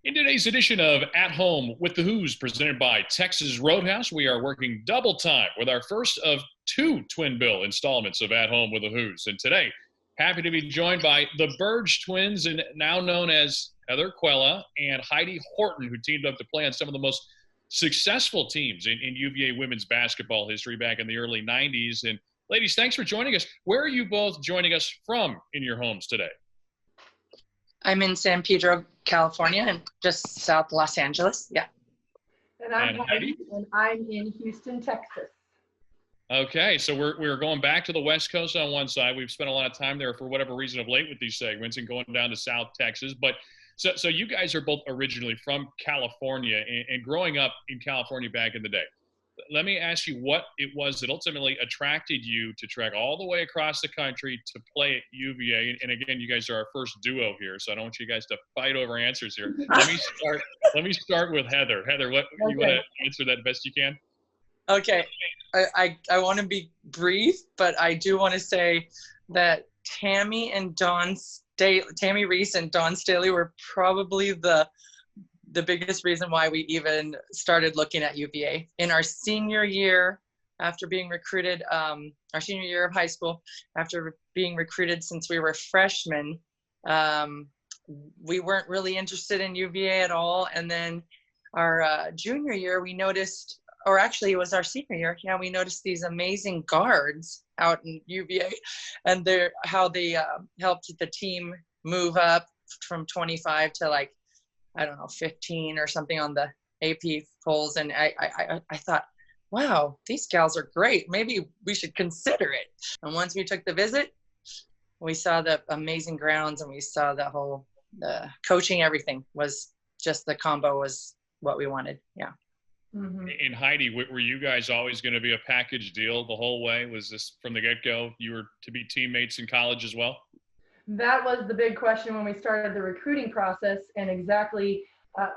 In today's edition of At Home with the Who's, presented by Texas Roadhouse, we are working double time with our first of two twin bill installments of At Home with the Who's. And today, happy to be joined by the Burge twins, and now known as Heather Quella and Heidi Horton, who teamed up to play on some of the most successful teams in UVA women's basketball history back in the early 90s. And ladies, thanks for joining us. Where are you both joining us from in your homes today? I'm in San Pedro, California, and just south Los Angeles. Yeah. And I'm Heidi, and I'm in Houston, Texas. Okay, so we're going back to the West Coast on one side. We've spent a lot of time there for whatever reason of late with these segments and going down to South Texas. But so you guys are both originally from California and growing up in California back in the day. Let me ask you what it was that ultimately attracted you to trek all the way across the country to play at UVA. And again, you guys are our first duo here, so I don't want you guys to fight over answers here. Let me start with Heather. Heather, what you want to answer that best you can? Okay. I want to be brief, but I do want to say that Tammy Reese and Dawn Staley were probably the biggest reason why we even started looking at UVA. In our senior year, after being recruited, our senior year of high school, after being recruited since we were freshmen, we weren't really interested in UVA at all. And then our junior year, we noticed, or actually it was our senior year, we noticed these amazing guards out in UVA and how they helped the team move up from 25 to 15 or something on the AP polls. And I thought, wow, these gals are great. Maybe we should consider it. And once we took the visit, we saw the amazing grounds and we saw the coaching, everything was just, the combo was what we wanted. Yeah. Mm-hmm. And Heidi, were you guys always going to be a package deal the whole way? Was this from the get-go? You were to be teammates in college as well? That was the big question when we started the recruiting process, and exactly,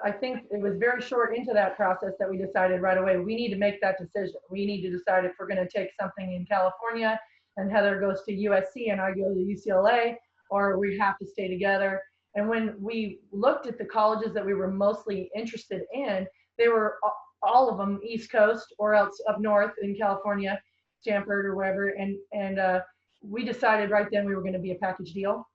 I think it was very short into that process that we decided right away, we need to make that decision. We need to decide if we're going to take something in California and Heather goes to USC and I go to UCLA, or we have to stay together. And when we looked at the colleges that we were mostly interested in, they were all of them East Coast or else up north in California, Stanford or wherever. And we decided right then we were going to be a package deal.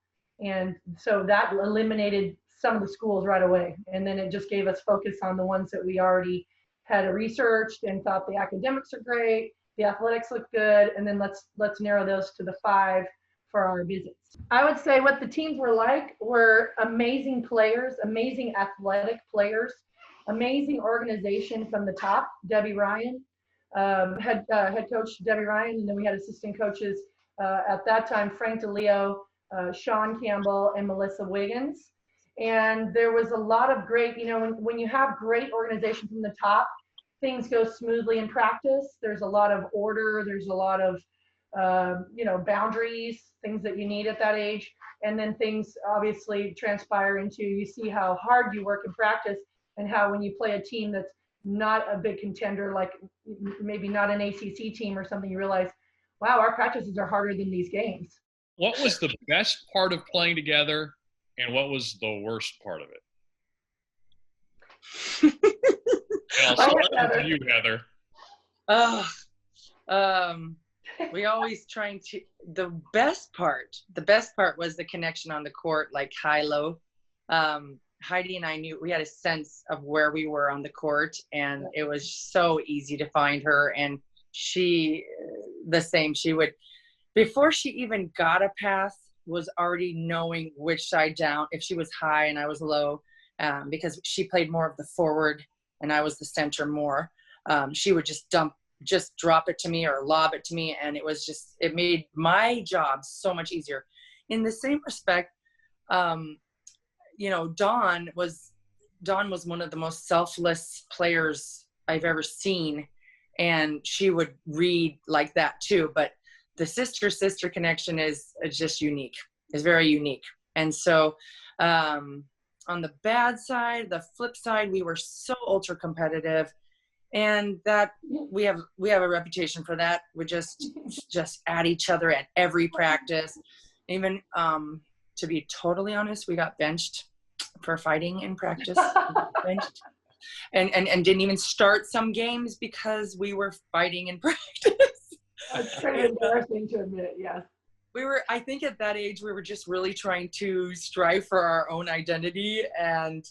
And so that eliminated some of the schools right away. And then it just gave us focus on the ones that we already had researched and thought the academics are great, the athletics look good, and then let's narrow those to the 5 for our visits. I would say what the teams were like were amazing players, amazing athletic players, amazing organization from the top. Debbie Ryan, head coach Debbie Ryan, and then we had assistant coaches at that time, Frank DeLeo, Sean Campbell, and Melissa Wiggins. And there was a lot of great, when you have great organization from the top, things go smoothly in practice. There's a lot of order. There's a lot of, boundaries, things that you need at that age. And then things obviously transpire into, you see how hard you work in practice and how when you play a team that's not a big contender, like maybe not an ACC team or something, you realize, wow, our practices are harder than these games. What was the best part of playing together, and what was the worst part of it? I'll start with you, Heather. We always trying to. The best part was the connection on the court, like high-low. Heidi and I knew we had a sense of where we were on the court, and it was so easy to find her. And she, the same, she would, before she even got a pass, was already knowing which side down, if she was high and I was low, because she played more of the forward and I was the center more. She would just drop it to me or lob it to me. And it made my job so much easier. In the same respect, Dawn was one of the most selfless players I've ever seen. And she would read like that too. But the sister connection is just unique. It's very unique. And so on the bad side, the flip side, we were so ultra competitive, and that we have a reputation for that. We just at each other at every practice. Even to be totally honest, we got benched for fighting in practice. and didn't even start some games because we were fighting in practice. It's kind of embarrassing to admit, yes. I think at that age, we were just really trying to strive for our own identity, and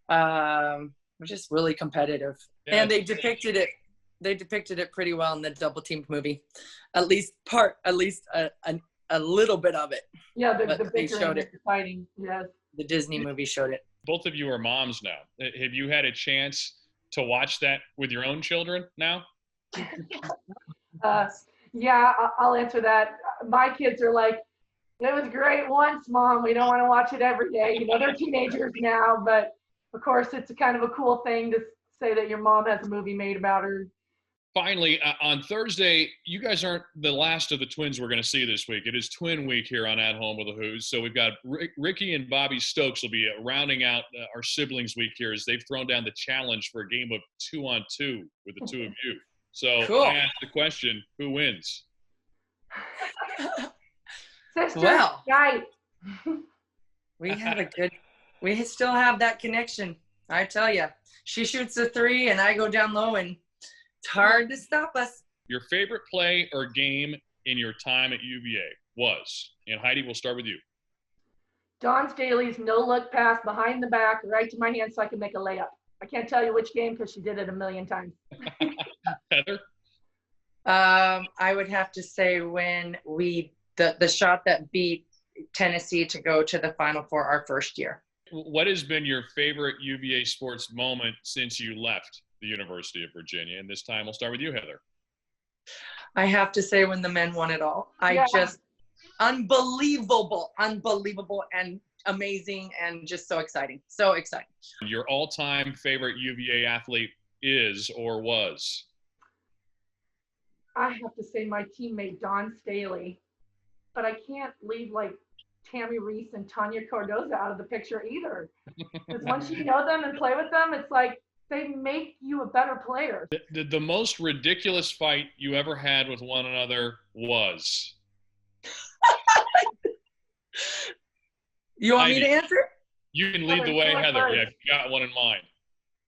we're just really competitive. Yeah, and they depicted it pretty well in the Double Teamed movie. At least a little bit of it. Yeah, the bickering, the fighting, yes. The Disney movie showed it. Both of you are moms now. Have you had a chance to watch that with your own children now? Yeah, I'll answer that. My kids are like, it was great once, Mom. We don't want to watch it every day. You know, they're teenagers now, but of course it's a kind of a cool thing to say that your mom has a movie made about her. Finally, on Thursday, you guys aren't the last of the twins we're going to see this week. It is Twin Week here on At Home with the HOOS. So we've got Ricky and Bobby Stokes will be rounding out our siblings week here as they've thrown down the challenge for a game of 2-on-2 with the two of you. So cool. I asked the question, who wins? Well, right. We still have that connection. I tell you, she shoots a 3 and I go down low, and it's hard to stop us. Your favorite play or game in your time at UVA was, and Heidi, we'll start with you. Dawn Staley's no-look pass behind the back right to my hand so I can make a layup. I can't tell you which game because she did it a million times. Heather? I would have to say when the shot that beat Tennessee to go to the Final Four our first year. What has been your favorite UVA sports moment since you left the University of Virginia? And this time we'll start with you, Heather. I have to say when the men won it all. Just unbelievable and amazing and just so exciting. So exciting. Your all-time favorite UVA athlete is or was? I have to say my teammate Dawn Staley, but I can't leave like Tammy Reese and Tanya Cardoza out of the picture either. Because once you know them and play with them, it's like they make you a better player. The most ridiculous fight you ever had with one another was? You want me to answer? You can lead the way, Heather. Yeah, you got one in mind.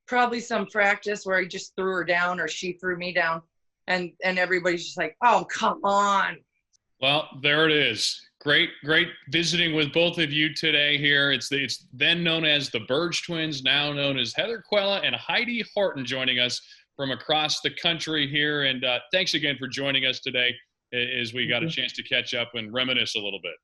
Probably some practice where I just threw her down or she threw me down. And everybody's just like, oh, come on. Well, there it is. Great visiting with both of you today here. It's then known as the Burge twins, now known as Heather Quella and Heidi Horton, joining us from across the country here. And thanks again for joining us today as we got a chance to catch up and reminisce a little bit.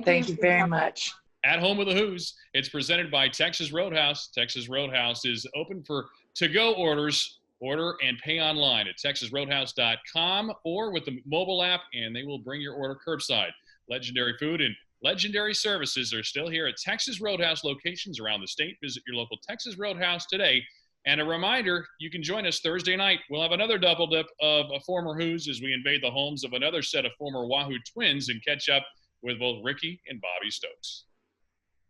Thank you very much. At Home with the HOOS, it's presented by Texas Roadhouse. Texas Roadhouse is open for to-go orders. Order and pay online at texasroadhouse.com or with the mobile app, and they will bring your order curbside. Legendary food and legendary services are still here at Texas Roadhouse locations around the state. Visit your local Texas Roadhouse today. And a reminder, you can join us Thursday night. We'll have another double dip of a former HOOS as we invade the homes of another set of former Wahoo twins and catch up with both Ricky and Bobby Stokes.